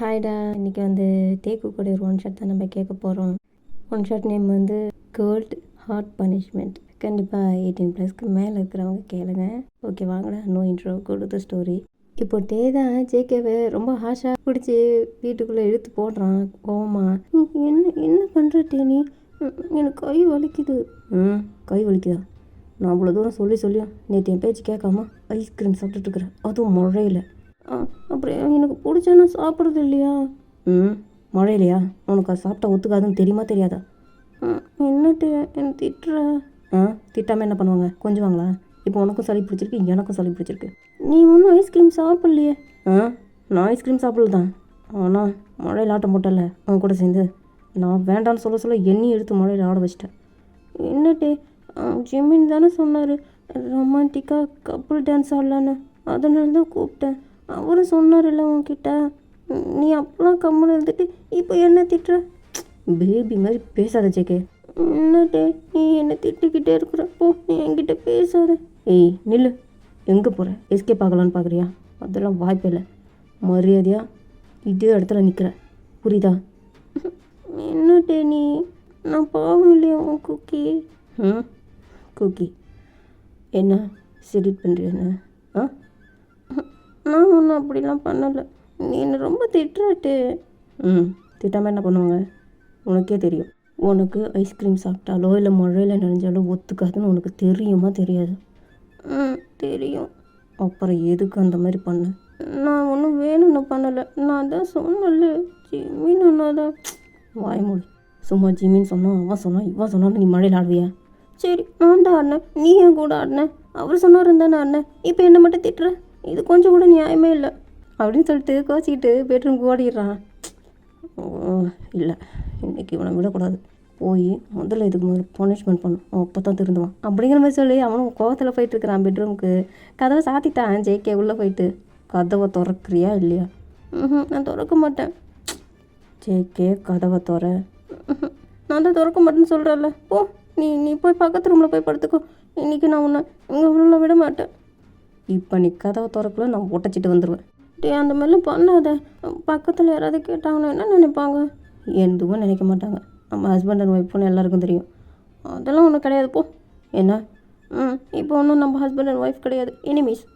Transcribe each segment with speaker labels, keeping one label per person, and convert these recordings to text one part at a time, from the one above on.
Speaker 1: ஹாய்டா, இன்றைக்கி வந்து தேக்கு கூட ஒரு ஒன் ஷாட் தான் நம்ம கேட்க போகிறோம். ஒன் ஷாட் நேம் வந்து கோல்ட் ஹார்ட் பனிஷ்மெண்ட். கண்டிப்பாக 18+க்கு மேலே இருக்கிறவங்க கேளுங்க. ஓகே, வாங்கடா, நோ இன்ட்ரோ, கொடுத்த ஸ்டோரி. இப்போ டே தான் ஜேகேவை ரொம்ப ஹாஷாக பிடிச்சி வீட்டுக்குள்ளே இழுத்து போடுறான் கோவமா. என்ன என்ன பண்ணுற டே நீ? எனக்கு கை வலிக்குது. கை வலிக்குதா? நான் அவ்வளோ தூரம் சொல்லியும் நேற்று என் பேச்சு கேட்காம ஐஸ்கிரீம் சாப்பிட்டுட்டுருக்குறேன், அதுவும் முழையில. அப்புறம் எனக்கு பிடிச்சேன்னா சாப்பிட்றது இல்லையா? மழையிலையா? உனக்கு அது சாப்பிட்டா ஒத்துக்காதுன்னு தெரியுமா தெரியாதா? என்னட்டு எனக்கு திட்டுற? திட்டாமல் என்ன பண்ணுவாங்க? கொஞ்சுவாங்களா? இப்போ உனக்கும் சளி பிடிச்சிருக்கு, எனக்கும் சளி பிடிச்சிருக்கு. நீ ஒன்றும் ஐஸ்கிரீம் சாப்பிட்லையே? நான் ஐஸ்கிரீம் சாப்பிடல தான், ஆனால் மழையில் ஆட்டம் போட்டல அவன் கூட சேர்ந்து. நான் வேண்டான்னு சொல்ல எண்ணி எடுத்து மழையில் ஆட வச்சிட்டேன். என்னட்டே, ஜிம்மின் தானே சொன்னார் ரொமான்டிக்காக கப்புள் டான்ஸ் ஆடலான்னு, அதனால தான் கூப்பிட்டேன். அவரும் சொன்னார்ல உன்கிட்ட. நீ அப்பெல்லாம் கம்மல் இருந்துட்டு இப்போ என்ன திட்டுற? பேபி மாதிரி பேசாத ஜேகே. என்னட்டே நீ என்னை திட்டிக்கிட்டே இருக்கிற? போ, நீ என்கிட்ட பேசாத. ஏய் நில்லு, எங்கே போகிற? எஸ்கேப் ஆகலான்னு பார்க்குறியா? அதெல்லாம் வாய்ப்பே இல்லை. மரியாதையாக இதே இடத்துல நிற்கிற, புரியுதா? என்னட்டே நீ? நான் பாவம் இல்லையா உன் குக்கி? குக்கி என்ன செடிட் பண்ணுறேன்னு? நான் ஒன்றும் அப்படிலாம் பண்ணலை. நீ என்னை ரொம்ப திட்டுறாட்டு. திட்டாமல் என்ன பண்ணுவாங்க? உனக்கே தெரியும். உனக்கு ஐஸ்கிரீம் சாப்பிட்டாலோ இல்லை மழையில் நனைஞ்சாலோ ஒத்துக்காதுன்னு உனக்கு தெரியுமா தெரியாது? தெரியும். அப்புறம் எதுக்கு அந்த மாதிரி பண்ண? நான் ஒன்றும் வேணும்னு பண்ணலை. நான் தான் சொன்னல, ஜிமின் அண்ணாதான். வாய்மொழி. சும்மா ஜிமின்னு சொன்னான், அவன் சொன்னான், இவன் சொன்னான்னு நீ மழையில் ஆடுவியா? சரி, நான் தான் ஆடினேன், நீ என் கூட ஆடினேன், அவர் சொன்னார் தானே ஆடினேன். இப்போ என்ன மட்டும் திட்டுற? இது கொஞ்சம் கூட நியாயமே இல்லை அப்படின்னு சொல்லிட்டு கோச்சிக்கிட்டு பெட்ரூம்க்கு ஓடிடுறான். இல்லை, இன்றைக்கி இவனை விடக்கூடாது, போய் முதல்ல இதுக்கு முதல்ல பனிஷ்மெண்ட் பண்ணும், அப்போ தான் திருந்துவான் அப்படிங்கிற மாதிரி சொல்லி அவனும் கோவத்தில் போயிட்டுருக்கிறான் பெட்ரூமுக்கு. கதவை சாத்திட்டான் ஜேகே. உள்ளே போயிட்டு கதவை திறக்கிறியா இல்லையா? நான் திறக்க மாட்டேன். ஜேகே கதவை திற. நான் தான் திறக்க மாட்டேன்னு சொல்கிறல்ல, போ. நீ போய் பக்கத்து ரூமில் போய் படுத்துக்கோ. இன்றைக்கி நான் உன்னை இங்கே உள்ள விட மாட்டேன். இப்போ நீ கதவை திறக்கல, நான் ஒட்டச்சிட்டு வந்துடுவேன். டே, அந்த மாதிரிலாம் பண்ணாத. பக்கத்தில் யாராவது கேட்டாங்கன்னா என்ன நினைப்பாங்க? எதுவும் நினைக்க மாட்டாங்க. நம்ம ஹஸ்பண்ட் அண்ட் ஒய்ஃப்னு எல்லாருக்கும் தெரியும். அதெல்லாம் ஒன்றும் கிடையாது, போ. என்ன? இப்போ ஒன்றும் நம்ம ஹஸ்பண்ட் அண்ட் ஒய்ஃப் கிடையாது, எனிமீஸ்.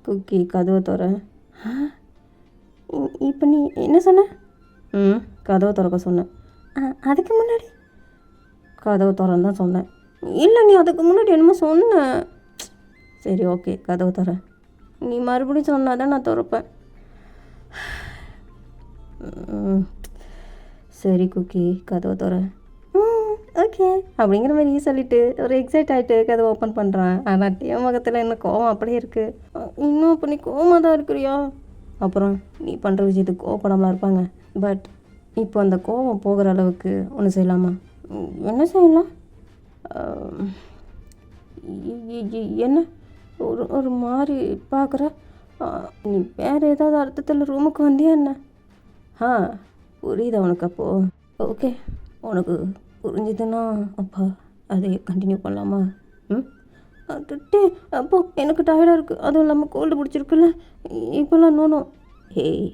Speaker 1: குக்கி கதவை திற. இப்போ நீ என்ன சொன்ன? கதவை திறக்க சொன்னேன். அதுக்கு முன்னாடி கதவை திறன்னு தான் சொன்னேன். இல்லை, நீ அதுக்கு முன்னாடி என்னமோ சொன்ன. சரி, ஓகே, கதவை தர. நீ மறுபடியும் சொன்னால் தான் நான் திறப்பேன். சரி குக்கி, கதவை தர. ஓகே அப்படிங்கிற மாதிரி சொல்லிவிட்டு ஒரு எக்ஸைட் ஆகிட்டு கதவை ஓப்பன் பண்ணுறான். ஆனால் டே முகத்தில் என்ன கோவம் அப்படியே இருக்குது. இன்னும் அப்போ நீ கோவமாக தான் இருக்கிறியா? அப்புறம் நீ பண்ணுற விஷயத்துக்கு கோவப்படாமல் இருப்பாங்க. பட் இப்போ அந்த கோவம் போகிற அளவுக்கு ஒன்று செய்யலாமா? என்ன செய்யலாம்? என்ன ஒரு மாதிரி பார்க்குற? நீ வேறு ஏதாவது அர்த்தத்தில் ரூமுக்கு வந்தியா என்ன? புரியுதா உனக்கு? அப்போது ஓகே, உனக்கு புரிஞ்சுதுன்னா அப்போ அதை கண்டினியூ பண்ணலாமா? அதுட்டே அப்போ எனக்கு டயர்டாக இருக்குது, அதுவும் இல்லாமல் கோல்டு பிடிச்சிருக்குல்ல இப்போல்லாம். நோனும். ஏய்,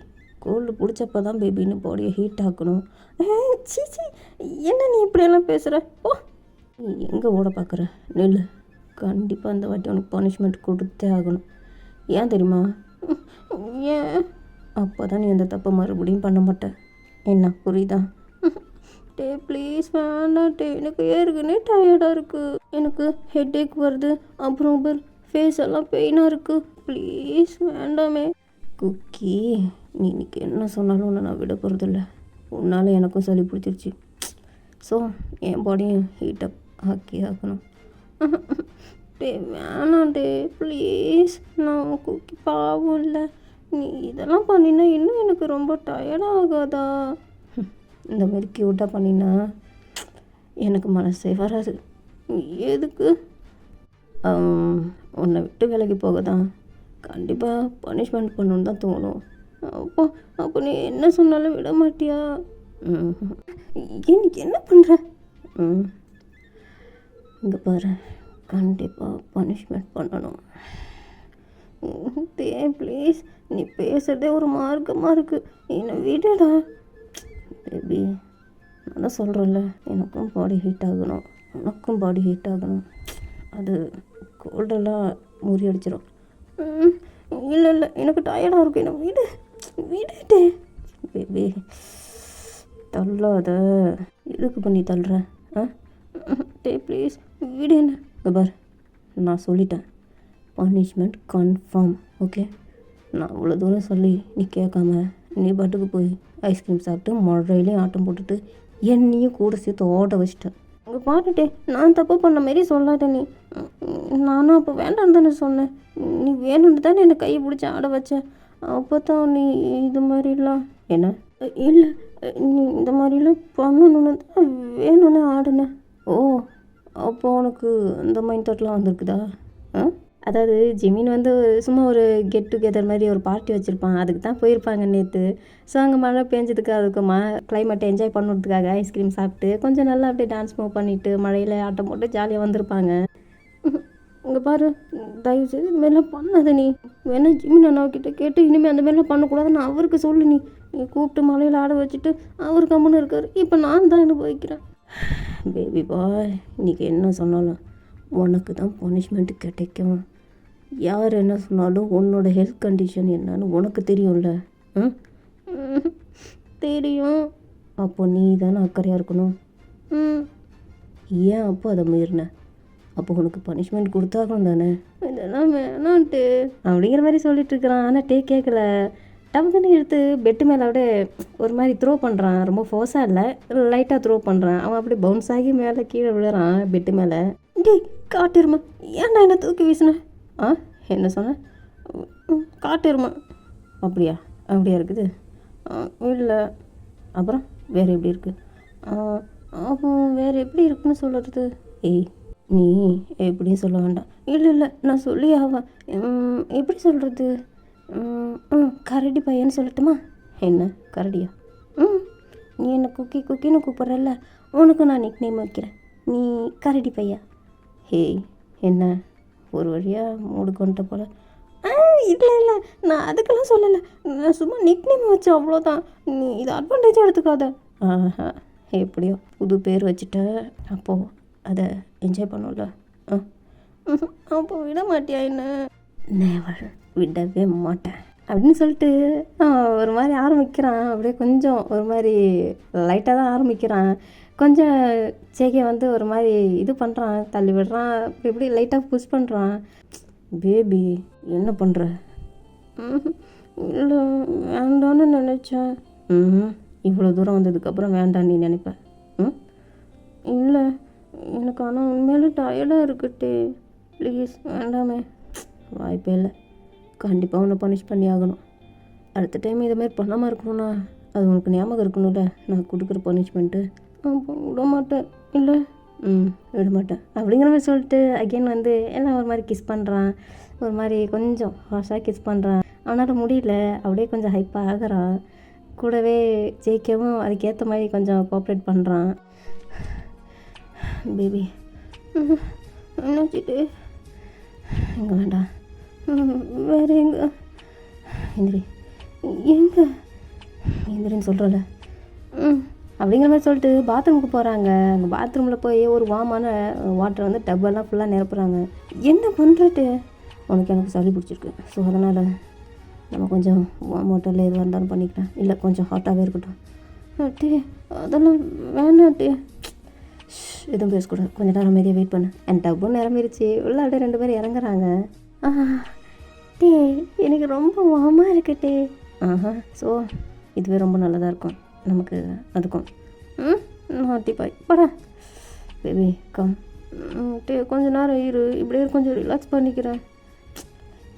Speaker 1: கோல்டு பிடிச்சப்போ தான் பேபின்னு பாடியை ஹீட் ஆக்கணும். சீச்சி, என்ன நீ இப்படியெல்லாம் பேசுகிற? ஓ, நீ எங்கே ஓட பார்க்குற? நெல். கண்டிப்பாக இந்த வாட்டி உனக்கு பனிஷ்மெண்ட் கொடுத்தே ஆகணும். ஏன் தெரியுமா? ஏன்? அப்போ தான் நீ அந்த தப்பை மறுபடியும் பண்ண மாட்டேன். என்ன, புரியுதா? டே ப்ளீஸ் வேண்டாம் டே, எனக்கு ஏற்கனவே டயர்டாக இருக்குது, எனக்கு ஹெட்டேக் வருது, அப்புறம் ஃபேஸ் எல்லாம் பெயினாக இருக்குது. ப்ளீஸ் வேண்டாமே. குக்கி, நீ இன்னைக்கு என்ன சொன்னாலும் உன்னை நான் விட போகிறதில்ல. உன்னால் எனக்கும் சளி பிடிச்சிருச்சு. ஸோ என் பாடியும் ஹீட்டப் ஆக்கணும். டே வேணாம் டே ப்ளீஸ். நான் குக்கி பாவம் இல்லை. நீ இதெல்லாம் பண்ணினா இன்னும் எனக்கு ரொம்ப டயர்டாக ஆகாதா? இந்த மாதிரி க்யூட்டாக பண்ணினா எனக்கு மனசே வராது. எதுக்கு? உன்னை விட்டு விலகி போக தான். கண்டிப்பாக பனிஷ்மெண்ட் பண்ணணுன்னு தான் தோணும். அப்போ நீ என்ன சொன்னாலும் விட மாட்டியா? இன்னைக்கு என்ன பண்ணுற? இங்கே பாரு, கண்டிப்பாக பனிஷ்மெண்ட் பண்ணணும். டே ப்ளீஸ், நீ பேசுகிறதே ஒரு மார்க்கமாக இருக்குது, என்னை விடடா பேபி. நான் தான் சொல்கிறேன்ல, எனக்கும் பாடி ஹீட் ஆகணும், உனக்கும் பாடி ஹீட் ஆகணும். அது கோல்டெல்லாம் முறியடிச்சிடும். இல்லை இல்லை, எனக்கு டயர்டாக இருக்கும், என்னை விடுட்டே பேபி. தள்ளாத, எதுக்கு பண்ணி தள்ளுற? டே ப்ளீஸ் விடு என்ன. இங்கே பார், நான் சொல்லிட்டேன், பனிஷ்மெண்ட் கன்ஃபார்ம், ஓகே? நான் அவ்வளோ தூரம் சொல்லி நீ கேட்காம நீ பாட்டுக்கு போய் ஐஸ்கிரீம் சாப்பிட்டு மழையிலையும் ஆட்டம் போட்டுட்டு என்னையும் கூட சேர்த்து ஓட வச்சிட்டேன். அங்கே பாட்டுட்டே நான் தப்பு பண்ண மாரி சொல்லாத நீ. நானும் அப்போ வேண்டாம் தானே சொன்னேன், நீ வேணும்னு தானே என்னை கையை பிடிச்சி ஆட வச்சேன். அப்போ தான் நீ இது மாதிரிலாம் என்ன இல்லை, நீ இந்த மாதிரிலாம் பண்ணணுன்னு தான் வேணும்னு ஆடுனேன். ஓ, அப்போ உனக்கு அந்த மைண்ட் தாட்லாம் வந்திருக்குதா? அதாவது ஜிமின் வந்து சும்மா ஒரு கெட் டுகெதர் மாதிரி ஒரு பார்ட்டி வச்சுருப்பான், அதுக்கு தான் போயிருப்பாங்க நேற்று. ஸோ அங்கே மழை பெஞ்சதுக்கு அதுக்கு கிளைமேட்டை என்ஜாய் பண்ணுறதுக்காக ஐஸ்கிரீம் சாப்பிட்டு கொஞ்சம் நல்லா அப்படியே டான்ஸ் மூவ் பண்ணிவிட்டு மழையில் ஆட்டம் போட்டு ஜாலியாக வந்திருப்பாங்க. இங்கே பாரு, தயவுசெய்து இதுமாரிலாம் பண்ணாத நீ. வேணா ஜிமின் அண்ணாக்கிட்ட கேட்டு இனிமேல் அந்த மாதிரிலாம் பண்ணக்கூடாதுன்னு அவருக்கு சொல்லு. நீ கூப்பிட்டு மழையில் ஆட வச்சுட்டு அவர் கம்முன்னு இருக்கார், இப்போ நான் தான் அனுபவிக்கிறேன். பேபி பாய், இன்றைக்கி என்ன சொன்னாலும் உனக்கு தான் பனிஷ்மெண்ட்டு கிடைக்கும். யார் என்ன சொன்னாலும் உன்னோட ஹெல்த் கண்டிஷன் என்னன்னு உனக்கு தெரியும்ல? தெரியும். அப்போ நீ தானே அக்கறையாக இருக்கணும். ஏன் அப்போ அதை மீறின? அப்போ உனக்கு பனிஷ்மெண்ட் கொடுத்தாகணும் தானே. இதெல்லாம் வேணான்ட்டு அப்படிங்கிற மாதிரி சொல்லிட்டு இருக்கிறான். ஆனால் கேட்கல. டப்புன்னு எடுத்து பெட்டு மேலே அப்படியே ஒரு மாதிரி த்ரோ பண்ணுறான். ரொம்ப ஃபோர்ஸாக இல்லை, லைட்டாக த்ரோ பண்ணுறான். அவன் அப்படியே பவுன்ஸ் ஆகி மேலே கீழே விழுறான் பெட்டு மேலே. டே காட்டிருமா, ஏன்டா என்ன தூக்கி வீசின? என்ன சொன்ன? காட்டிருமா. அப்படியா இருக்குது? இல்லை, அப்புறம் வேறு எப்படி இருக்குது? அப்போ வேறு எப்படி இருக்குன்னு சொல்கிறது? ஏய், நீ எப்படியும் சொல்ல வேண்டாம். இல்லை நான் சொல்லி ஆவேன். எப்படி சொல்கிறது? கரடி பையன்னு சொல்லட்டுமா? என்ன கரடியா? நீ என்னை குக்கின்னு கூப்பிட்றல்ல, உனக்கு நான் நிக் நேம் வைக்கிறேன், நீ கரடி பையா. ஹேய், என்ன ஒரு வழியாக மூடு கொண்ட போல? இல்லை நான் அதுக்கெல்லாம் சொல்லலை, நான் சும்மா நிக் நேம் வச்சேன், அவ்வளோதான். நீ இதை அட்வான்டேஜாக எடுத்துக்காத. எப்படியோ புது பேர் வச்சுட்ட, அப்போது அதை என்ஜாய் பண்ணும்ல. அப்போ விட மாட்டியா என்ன? நேவர், விடவே மாட்டேன் அப்படின்னு சொல்லிட்டு ஒரு மாதிரி ஆரம்பிக்கிறான். அப்படியே கொஞ்சம் ஒரு மாதிரி லைட்டாக தான் ஆரம்பிக்கிறான். கொஞ்சம் சேகே வந்து ஒரு மாதிரி இது பண்ணுறான், தள்ளி விடுறான், இப்படி லைட்டாக புஷ் பண்ணுறான். பேபி என்ன பண்ணுற? இல்லை வேண்டான்னு நினச்சேன். இவ்வளோ தூரம் வந்ததுக்கப்புறம் வேண்டான்னு நீ நினைப்ப? இல்லை, எனக்கு ஆனால் உண்மையிலே டயர்டாக இருக்குட்டே, ப்ளீஸ் வேண்டாமே. வாய்ப்பே இல்லை, கண்டிப்பாக உன்னை பனிஷ் பண்ணி ஆகணும். அடுத்த டைம் இதேமாதிரி பண்ணாமல் இருக்கணும்னா அது உனக்கு ஞாபகம் இருக்கணும்ல, நான் கொடுக்குற பனிஷ்மெண்ட்டு. அப்போ விட மாட்டேன். இல்லை விட மாட்டேன் அப்படிங்கிற மாதிரி சொல்லிட்டு அகெயின் வந்து எல்லாம் ஒரு மாதிரி கிஸ் பண்ணுறான். ஒரு மாதிரி கொஞ்சம் ஹாஷாக கிஸ் பண்ணுறான். அவனால் முடியல, அப்படியே கொஞ்சம் ஹைப்பாக ஆகிறான். கூடவே ஜெயிக்கவும் அதுக்கேற்ற மாதிரி கொஞ்சம் கோஆப்ரேட் பண்ணுறான். பேபி என்னாச்சிட்டு? எங்கே வேண்டாம், வேறு எங்கே? எந்திரின்னு சொல்கிறல அப்படிங்கிற மாதிரி சொல்லிட்டு பாத்ரூமுக்கு போகிறாங்க. அங்கே பாத்ரூமில் போய் ஒரு வாமான வாட்டர் வந்து டப்பெல்லாம் ஃபுல்லாக நிரப்புறாங்க. என்ன பண்ணுறது? எனக்கு சளி பிடிச்சிருக்கு, ஸோ அதனால் நம்ம கொஞ்சம் வாம் வாட்டரில் எதுவாக இருந்தாலும் பண்ணிக்கலாம், இல்லை கொஞ்சம் ஹாட்டாகவே இருக்கட்டும். டே அதெல்லாம் வேணாட்டே, எதுவும் பேசக்கூடாது, கொஞ்சம் நேரம் அமைதியாக வெயிட் பண்ணு. என் டப்பும் நிரம்பிருச்சு. உள்ள அப்படியே 2 பேரும் இறங்குறாங்க. டே எனக்கு ரொம்ப வாமாக இருக்குட்டே. ஸோ இதுவே ரொம்ப நல்லதாக இருக்கும் நமக்கு, அதுக்கும். நாட்டி பாய் படா பேபி கம். டே கொஞ்ச நேரம் இரு, இப்படியே கொஞ்சம் ரிலாக்ஸ் பண்ணிக்கிறேன்.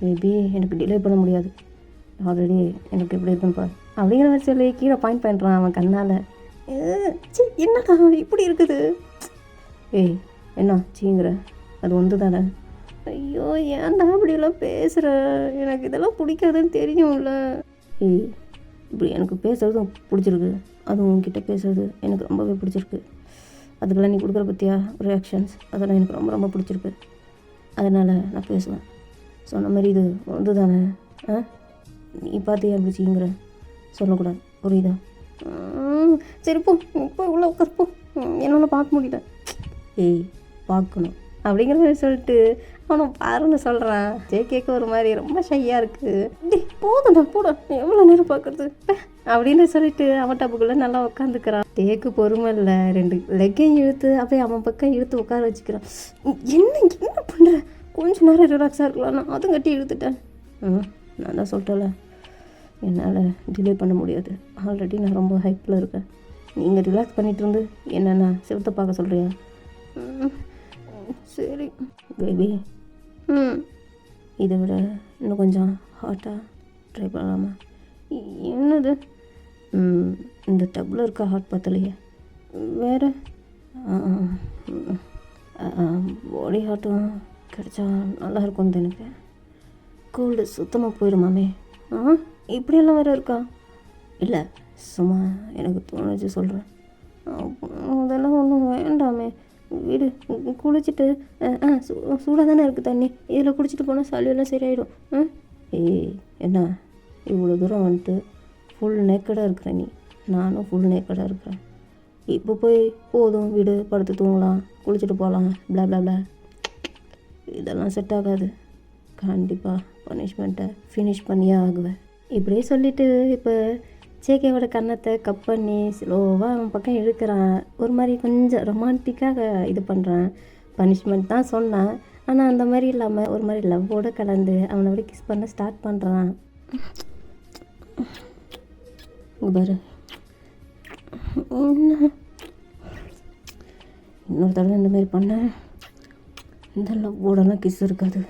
Speaker 1: பேபி எனக்கு டிலே பண்ண முடியாது, ஆல்ரெடி எனக்கு எப்படி இருக்குன்னு பாரு அப்படிங்கிற மாதிரி சொல்லி கீழே பாயிண்ட் பண்ணுறான் அவன் கண்ணால். என்னடா இப்படி இருக்குது? ஏய் என்ன சீங்கிற? அது ஒன்று தானே. ஐயோ ஏன்டா அப்படியெல்லாம் பேசுகிற? எனக்கு இதெல்லாம் பிடிக்காதுன்னு தெரியும்ல. ஏய் இப்படி எனக்கு பேசுகிறதும் பிடிச்சிருக்கு, அதுவும் உங்ககிட்ட பேசுகிறது எனக்கு ரொம்பவே பிடிச்சிருக்கு. அதுக்கெல்லாம் நீ கொடுக்குற பற்றியா ரியாக்ஷன்ஸ், அதெல்லாம் எனக்கு ரொம்ப ரொம்ப பிடிச்சிருக்கு. அதனால் நான் பேசுவேன். சொன்ன மாதிரி இது வந்து தானே நீ பார்த்து ஏன் அப்படி செய்யுங்கிற சொல்லக்கூடாது, புரியுதா? சரி போ, இப்போ உள்ள உட்காருப்போ, என்னால் பார்க்க முடியல. ஏய் பார்க்கணும் அப்படிங்கிற மாதிரி சொல்லிட்டு அவனை பாருன்னு சொல்கிறான். கேட்க ஒரு மாதிரி ரொம்ப ஷையாக இருக்குது. டி போதும்டா போடா, எவ்வளோ நேரம் பார்க்குறது அப்படின்னு சொல்லிட்டு அவன் டப்புக்குள்ளே நல்லா உட்காந்துக்கிறான். டேக்கு பொறுமை இல்லை, 2 லெக்கையும் இழுத்து அப்படியே அவன் பக்கம் இழுத்து உட்கார வச்சுக்கிறான். என்ன பண்ணுற, கொஞ்சம் நேரம் ரிலாக்ஸாக இருக்கலாம், நான் அதுவும் கட்டி இழுத்துட்டேன். நான் தான் சொல்லிட்டேன்ல, என்னால் டிலே பண்ண முடியாது, ஆல்ரெடி நான் ரொம்ப ஹைப்பில் இருக்கேன். நீங்கள் ரிலாக்ஸ் பண்ணிகிட்டு இருந்து என்னென்னா சிவத்தை பார்க்க சொல்கிறியா? சரி பேபி, இதை விட இன்னும் கொஞ்சம் ஹாட்டாக ட்ரை பண்ணலாமா? என்னது? இந்த டப்பில் இருக்க ஹாட் பத்தலையே, வேறு பாடி ஹாட்டும் கிடச்சா நல்லாயிருக்கும்னு எனக்கு. கோல்டு சுத்தமாக போயிடுமாமே. இப்படியெல்லாம் வேறு இருக்கா? இல்லை, சும்மா எனக்கு தோணுச்சு சொல்கிறேன். அதெல்லாம் ஒன்றும் வேண்டாமே, வீடு குளிச்சுட்டு சூடாக தானே இருக்குது தண்ணி, இதில் குளிச்சுட்டு போனால் சளியெல்லாம் சரியாயிடும். ஏய் என்ன இவ்வளோ தூரம் வந்துட்டு ஃபுல் நேக்கடாக இருக்கிறேன் நீ, நானும் ஃபுல் நேக்கடாக இருக்கிறேன். இப்போ போய் போதும் வீடு படுத்து தூங்கலாம், குளிச்சுட்டு போகலாம், பிளா பிளா பிளா, இதெல்லாம் செட் ஆகாது. கண்டிப்பாக பனிஷ்மெண்ட்டை ஃபினிஷ் பண்ணியே ஆகுவேன். இப்படியே சொல்லிவிட்டு இப்போ ஜேகேவோட கன்னத்தை கப் பண்ணி ஸ்லோவாக அவன் பக்கம் இழுக்கிறான். ஒரு மாதிரி கொஞ்சம் ரொமான்டிக்காக இது பண்ணுறான். பனிஷ்மெண்ட் தான் சொன்னான், ஆனால் அந்த மாதிரி இல்லாமல் ஒரு மாதிரி லவ்வோடு கலந்து அவனை விட கிஸ் பண்ண ஸ்டார்ட் பண்ணுறான். பாரு, இன்னொரு தடவை இந்த மாதிரி பண்ண இந்த லவ்வோடலாம் கிஸ் இருக்காது.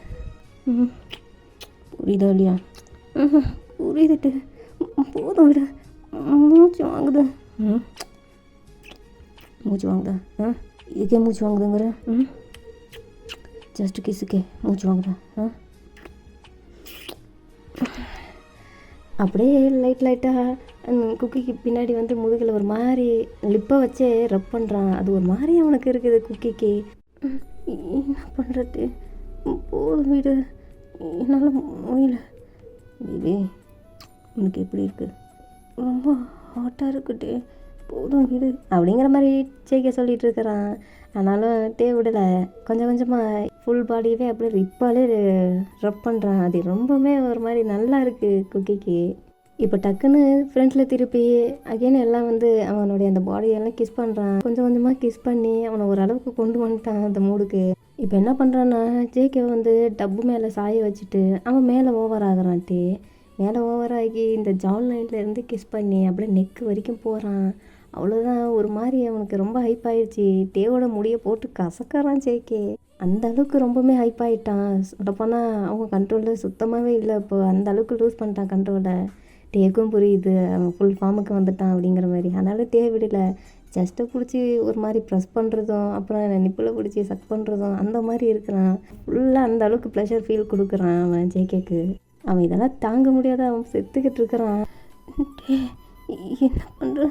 Speaker 1: புரியுதா இல்லையா? புரியுதுட்டு போதும் விட, மூச்சு வாங்குது. மூச்சு வாங்குதா? இதுக்கே மூச்சு வாங்குதுங்கிற? ஜஸ்ட் கிஸுக்கே மூச்சு வாங்குதா? அப்படியே லைட்டாக குக்கிக்கு பின்னாடி வந்து முதுகில் ஒரு மாதிரி லிப்பை வச்சே ரப் பண்ணுறான். அது ஒரு மாதிரி அவனுக்கு இருக்குது குக்கிக்கு. என்ன பண்ணுறது, போதும் வீடு, என்னால் முடியல. பேபி உனக்கு எப்படி இருக்குது? ரொம்ப ஹாட்டாக இருக்குட்டு, போதும் வீடு அப்படிங்கிற மாதிரி ஜேகே சொல்லிகிட்டு இருக்கிறான். ஆனாலும் டே விடலை, கொஞ்சம் கொஞ்சமாக ஃபுல் பாடியவே அப்படியே ரிப்பாலே ரப் பண்ணுறான். அது ரொம்பவுமே ஒரு மாதிரி நல்லா இருக்குது குக்கிக்கு. இப்போ டக்குன்னு ஃப்ரெண்ட்ஸில் திருப்பி அகைன் எல்லாம் வந்து அவனுடைய அந்த பாடியெல்லாம் கிஸ் பண்ணுறான். கொஞ்சம் கொஞ்சமாக கிஸ் பண்ணி அவனை ஓரளவுக்கு கொண்டு வந்துட்டான் அந்த மூடுக்கு. இப்போ என்ன பண்ணுறான்னா, ஜேகே வந்து டப்பு மேலே சாய வச்சுட்டு அவன் மேலே ஓவர் ஆகிறான்ட்டு, மேலே ஓவர் ஆகி இந்த ஜால் லைன்லேருந்து கிஸ் பண்ணி அப்படியே நெக்கு வரைக்கும் போகிறான். அவ்வளோதான், ஒரு மாதிரி அவனுக்கு ரொம்ப ஹைப் ஆயிடுச்சு. டேவோட முடியை போட்டு கசக்கிறான் ஜேகே. அந்த அளவுக்கு ரொம்பவுமே ஹைப் ஆகிட்டான். சொல்லப்போனால் அவங்க கண்ட்ரோலில் சுத்தமாகவே இல்லை. இப்போ அந்த அளவுக்கு லூஸ் பண்ணிட்டான் கண்ட்ரோலை. டேக்கும் புரியுது அவன் ஃபுல் ஃபார்முக்கு வந்துட்டான் அப்படிங்கிற மாதிரி. அதனால் டே விடல, ஜஸ்ட்டை பிடிச்சி ஒரு மாதிரி ப்ரெஸ் பண்ணுறதும் அப்புறம் நிப்பில் பிடிச்சி சக் பண்ணுறதும் அந்த மாதிரி இருக்கிறான். ஃபுல்லாக அந்த அளவுக்கு ப்ளஷர் ஃபீல் கொடுக்குறான் அவன் ஜேகேக்கு. அவன் இதெல்லாம் தாங்க முடியாத அவன் செத்துக்கிட்டு இருக்கிறான். என்ன பண்ணுற,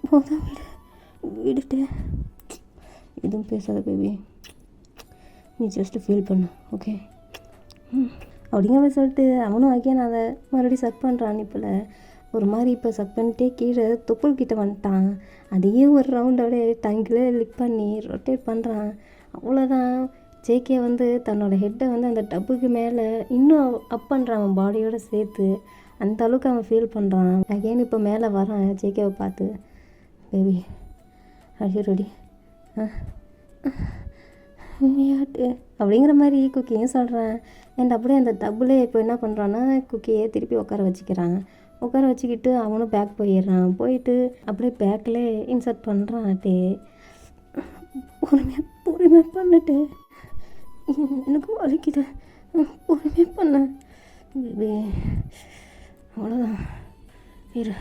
Speaker 1: போதும் விடுட்டு எதுவும் பேசாத பேபி, நீ ஜஸ்ட்டு ஃபீல் பண்ணு, ஓகே? அப்படிங்கிற சொல்லிட்டு அவனும் அகைன் அதை மறுபடியும் சக் பண்ணுறான். நிப்பில் ஒரு மாதிரி இப்போ சக் பண்ணிட்டே கீழே தொப்புள் கிட்ட வந்துட்டான். அதையே ஒரு ரவுண்டோட டங்கில் லிக் பண்ணி ரொட்டேட் பண்ணுறான். அவ்வளோதான், ஜேகே வந்து தன்னோட ஹெட்டை வந்து அந்த டப்புக்கு மேலே இன்னும் அப் பண்ணுறான் அவன் பாடியோடு சேர்த்து. அந்த அளவுக்கு அவன் ஃபீல் பண்ணுறான். அகைன் இப்போ மேலே வரான் ஜேகேவை பார்த்து. பேபி ஐயோ ரெடி யாட்டு அப்படிங்கிற மாதிரி குக்கியும் சொல்கிறான். அண்ட் அப்படியே அந்த டப்புலே இப்போ என்ன பண்ணுறான்னா, குக்கியை திருப்பி உட்கார வச்சுக்கிறான். உட்கார வச்சுக்கிட்டு அவனும் பேக் போயிடுறான். போயிட்டு அப்படியே பேக்கில் இன்சர்ட் பண்ணுறான். டே பொறுமையாக பண்ணிட்டு எனக்கு வலிக்குது, பொறுமையாக பண்ண பேபி, அவ்வளோதான், இரு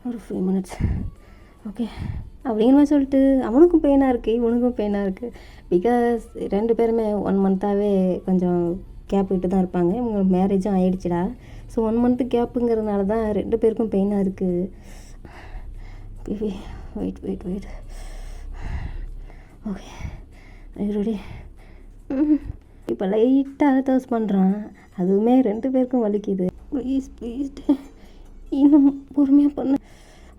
Speaker 1: ஒரு 5 minutes, ஓகே? அப்படிங்கிற மாதிரி சொல்லிட்டு அவனுக்கும் பெயினாக இருக்குது, இவனுக்கும் பெயினாக இருக்குது. பிகாஸ் 2 பேருமே 1 month-ஆகவே கொஞ்சம் கேப் விட்டு தான் இருப்பாங்க. இவங்க மேரேஜும் ஆகிடுச்சிடா. ஸோ 1 month கேப்புங்கிறதுனால தான் 2 பேருக்கும் பெயினாக இருக்குது. Baby wait okay ready. இப்போ லைட்டாக தர்ஸ் பண்ணுறான், அதுவுமே 2 பேருக்கும் வலிக்குது. ப்ளீஸ் ப்ளீஸ் இன்னும் பொறுமையாக பண்ண.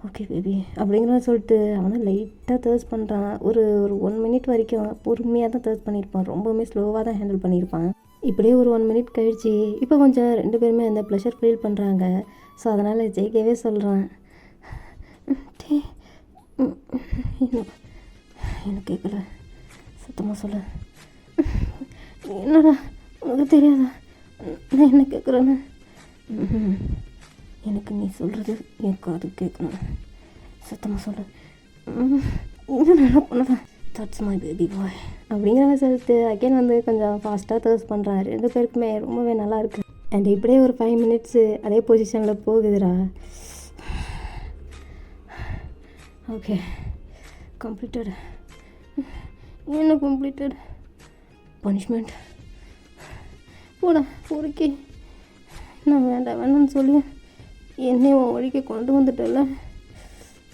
Speaker 1: ஓகே பேபி அப்படிங்கிற மாதிரி சொல்லிட்டு அவனை லைட்டாக தேர்ஸ் பண்ணுறான். ஒரு ஒரு 1 மினிட் வரைக்கும் பொறுமையாக தான் தேர்ஸ் பண்ணியிருப்பான். ரொம்பவுமே ஸ்லோவாக தான் ஹேண்டில் பண்ணியிருப்பான். இப்படியே ஒரு 1 மினிட் கழிச்சு இப்போ கொஞ்சம் 2 பேருமே அந்த ப்ளஷர் ஃபீல் பண்ணுறாங்க. ஸோ அதனால் ஜெயிக்கவே சொல்கிறான். எனக்கு கேட்கல, சுத்தமாக சொல்ல. என்னடா உனக்கு தெரியாதா நான் என்ன கேட்குறேன்னு? எனக்கு நீ சொல்கிறது என் காது கேட்கணும். சுத்தமாக சொல்ல. இன்னும் நல்லா பண்ணதான். தட்ஸ் மை பேபி பாய் அப்படிங்கிற சொல்லிட்டு அகைன் வந்து கொஞ்சம் ஃபாஸ்ட்டாக தேர்ஸ் பண்ணுறான். 2 பேருக்குமே ரொம்பவே நல்லாயிருக்கு. அண்ட் இப்படியே ஒரு 5 மினிட்ஸு அதே பொசிஷனில் போகுதுடா. Okay completed. என்ன கம்ப்ளீட்டட்? பனிஷ்மெண்ட் போடா பொறுக்கி. நான் வேண்டாம்னு சொல்லி என்னையும் உன் வழிக்கு கொண்டு வந்துட்டல.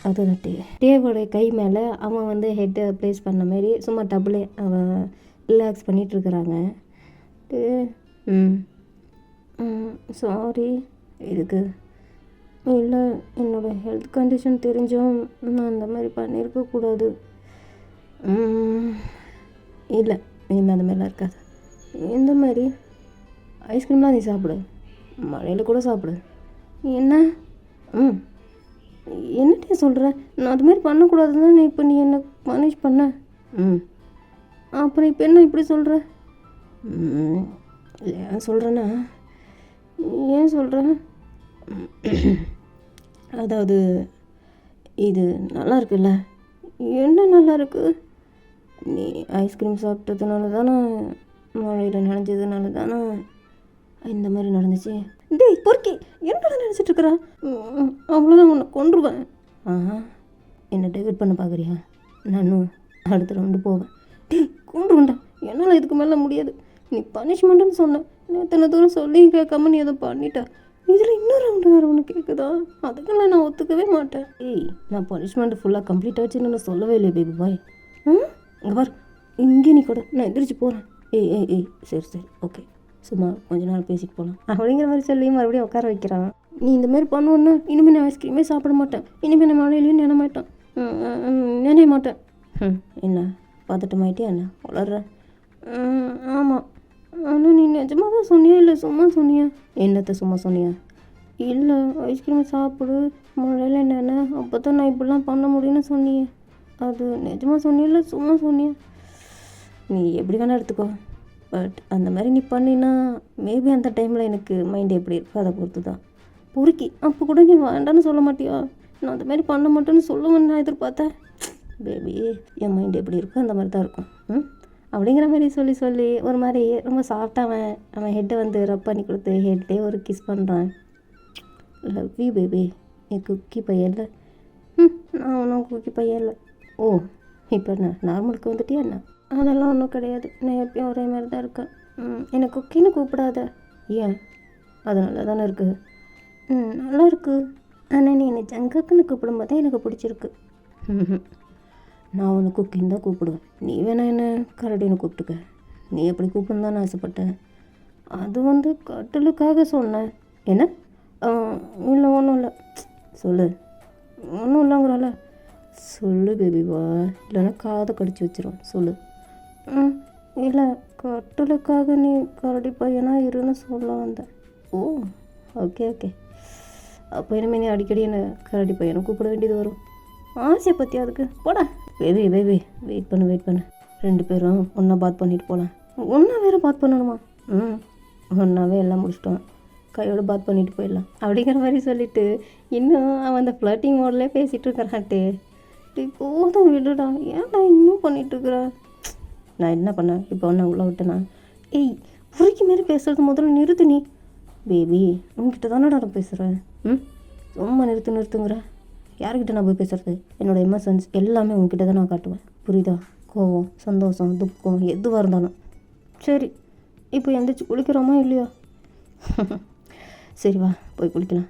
Speaker 1: அதுதான் டேவோட கை மேலே அவன் வந்து ஹெட்டை ப்ளேஸ் பண்ண மாதிரி சும்மா டபுளே அவன் ரிலாக்ஸ் பண்ணிகிட்ருக்குறாங்க. சாரி இதுக்கு. இல்லை என்னோடய ஹெல்த் கண்டிஷன் தெரிஞ்சும் நான் அந்த மாதிரி பண்ணியிருக்கக்கூடாது. இல்லை இனிமேல் அந்த மாதிரிலாம் இருக்காது. இந்த மாதிரி ஐஸ்கிரீம்லாம் நீ சாப்பிடு, மழையில் கூட சாப்பிடு. என்ன? என்னட்டே சொல்கிற? நான் அது மாதிரி பண்ணக்கூடாதுன்னு நீ இப்போ நீ என்ன பனிஷ் பண்ண. அப்புறம் இப்போ என்ன இப்படி சொல்கிற? ஏன் சொல்கிறேன்னா ஏன் சொல்கிறேன், அதாவது இது நல்லா இருக்குல்ல. என்ன நல்லா இருக்கு? நீ ஐஸ்கிரீம் சாப்பிட்டதுனால தானே, மழையில் நனைஞ்சதுனால தானே இந்த மாதிரி நடந்துச்சு. டேய் பொறுக்கி என்ன நினச்சிட்ருக்குறா? அவ்வளோதான் உன்னை கொன்றுவேன். என்னை டைவர்ட் பண்ண பார்க்குறியா? நானும் அடுத்த ரவுண்டு போவேன். டேய் கொன்றுவேன்டா, என்னால் இதுக்கு மேலே முடியாது. நீ பனிஷ்மெண்ட்டுன்னு சொன்னேன், எத்தனை தூரம் சொல்லி கேட்காம நீ அதை பண்ணிட்ட. இதில் இன்னொரு ரவுண்டு வேறு ஒன்று கேட்குதா? அதுக்கெல்லாம் நான் ஒத்துக்கவே மாட்டேன். நான் பனிஷ்மெண்ட் ஃபுல்லாக கம்ப்ளீட் ஆச்சுன்னு நான் சொல்லவே இல்லையே பேபி பாய். இங்கே பாரு, இங்கே நீ கூட நான் எந்திரிச்சு போகிறேன். ஏய் சரி ஓகே, சும்மா கொஞ்ச நாள் பேசிட்டு போகலாம் அப்படிங்கிற மாதிரி சொல்லி மறுபடியும் உட்கார வைக்கிறான். நீ இந்த மாதிரி பண்ணுவோன்னு இனிமேல் நான் ஐஸ்கிரீமே சாப்பிட மாட்டேன். இனிமேல் நான் மழையிலையும் நினைய மாட்டேன். என்ன பார்த்துட்டுமாயிட்டே என்ன வளர்ற? ஆமாம். ஆனால் நீ நிஜமாக தான் சொன்னியா இல்லை சும்மா சொன்னியா? என்னத்தை சும்மா சொன்னியா? இல்லை ஐஸ்கிரீம் சாப்பிடு, மழையில் என்னென்ன, அப்போ தான் நான் இப்படிலாம் பண்ண முடியும்னு சொன்னியே. அது நிஜமாக சொன்னியா இல்லை சும்மா சொன்னியா? நீ எப்படி வேணால் எடுத்துக்கோ, பட் அந்த மாதிரி நீ பண்ணினா மேபி அந்த டைமில் எனக்கு மைண்ட் எப்படி இருக்கோ அதை பொறுத்து தான். பொறுக்கி அப்போ கூட நீ வேண்டான்னு சொல்ல மாட்டியா? நான் அந்த மாதிரி பண்ண மாட்டேன்னு சொல்லுவேன்னு நான் எதிர்பார்த்தேன். பேபி என் மைண்ட் எப்படி இருக்கோ அந்த மாதிரி தான் இருக்கும். அப்படிங்கிற மாதிரி சொல்லி ஒரு மாதிரி ரொம்ப சாஃப்டாக அவன் ஹெட்டை வந்து ரப் பண்ணி கொடுத்து ஹெட்லேயே ஒரு கிஸ் பண்ணுறான். Love you baby. என் குக்கி பையன் இல்லை. நான் ஒன்றும் குக்கி பையன் இல்லை. ஓ இப்போ என்ன நார்மலுக்கு வந்துட்டியா என்ன? அதெல்லாம் ஒன்றும் கிடையாது, நான் எப்பயும் ஒரே மாதிரி தான் இருக்கேன். என்னை குக்கின்னு கூப்பிடாத. ஏன்? அது நல்லா தானே இருக்குது. நல்லா இருக்குது, ஆனால் நீ என்னை ஜங்குக்குன்னு கூப்பிடும்போது தான் எனக்கு பிடிச்சிருக்கு. நான் உன்னை குக்கின்னு தான் கூப்பிடுவேன். நீ வேணா என்ன கரடின்னு கூப்பிட்டுக்க. நீ எப்படி கூப்பிடுன்னு தான் நான் ஆசைப்பட்டேன். அது வந்து கட்டலுக்காக சொன்னேன். என்ன? இல்லை ஒன்றும் இல்லை. சொல்லு. ஒன்றும் இல்லைங்கிறால சொல்லு பேபி வா, இல்லைன்னா காதை கடிச்சு வச்சிரும். சொல்லு. இல்லை கட்டலுக்காக நீ கரடி பையனா இருன்னு சொல்ல வந்தேன். ஓ ஓகே அப்போ இனிமேல் நீ அடிக்கடி என்னை கரடி பையனை கூப்பிட வேண்டியது வரும். ஆசையை பற்றி அதுக்கு போடா. பேபி வெயிட் பண்ணு. 2 பேரும் ஒன்றா பாத் பண்ணிட்டு போகலாம். ஒன்றா வேறு பாத் பண்ணணுமா? ஒன்றாவே எல்லாம் முடிச்சிட்டோம், கையோடு பாத் பண்ணிட்டு போயிடலாம் அப்படிங்கிற மாதிரி சொல்லிவிட்டு இன்னும் அவன் அந்த ஃப்ளட்டிங் மோட்லேயே பேசிகிட்டு இருக்கிறான்ட்டு. போதும் விடுடா, ஏன்டா இன்னும் பண்ணிகிட்ருக்குற? நான் என்ன பண்ணேன் இப்போ? ஒன்று உள்ள விட்டேனா? புரிக்கு மாரி பேசுகிறது முதல்ல நிறுத்து. நீ பேபி உங்ககிட்ட தானே நான் பேசுகிறேன். சும்மா நிறுத்துங்கிற. யார்கிட்ட நான் போய் பேசுகிறது? என்னோடய எமோஷன்ஸ் எல்லாமே உங்ககிட்ட தான் நான் காட்டுவேன், புரியுதா? கோவம், சந்தோஷம், துக்கம் எதுவாக இருந்தாலும். சரி இப்போ எந்திரிச்சு குளிக்கிறோமா இல்லையா? சரி வா போய் குளிக்கலாம்.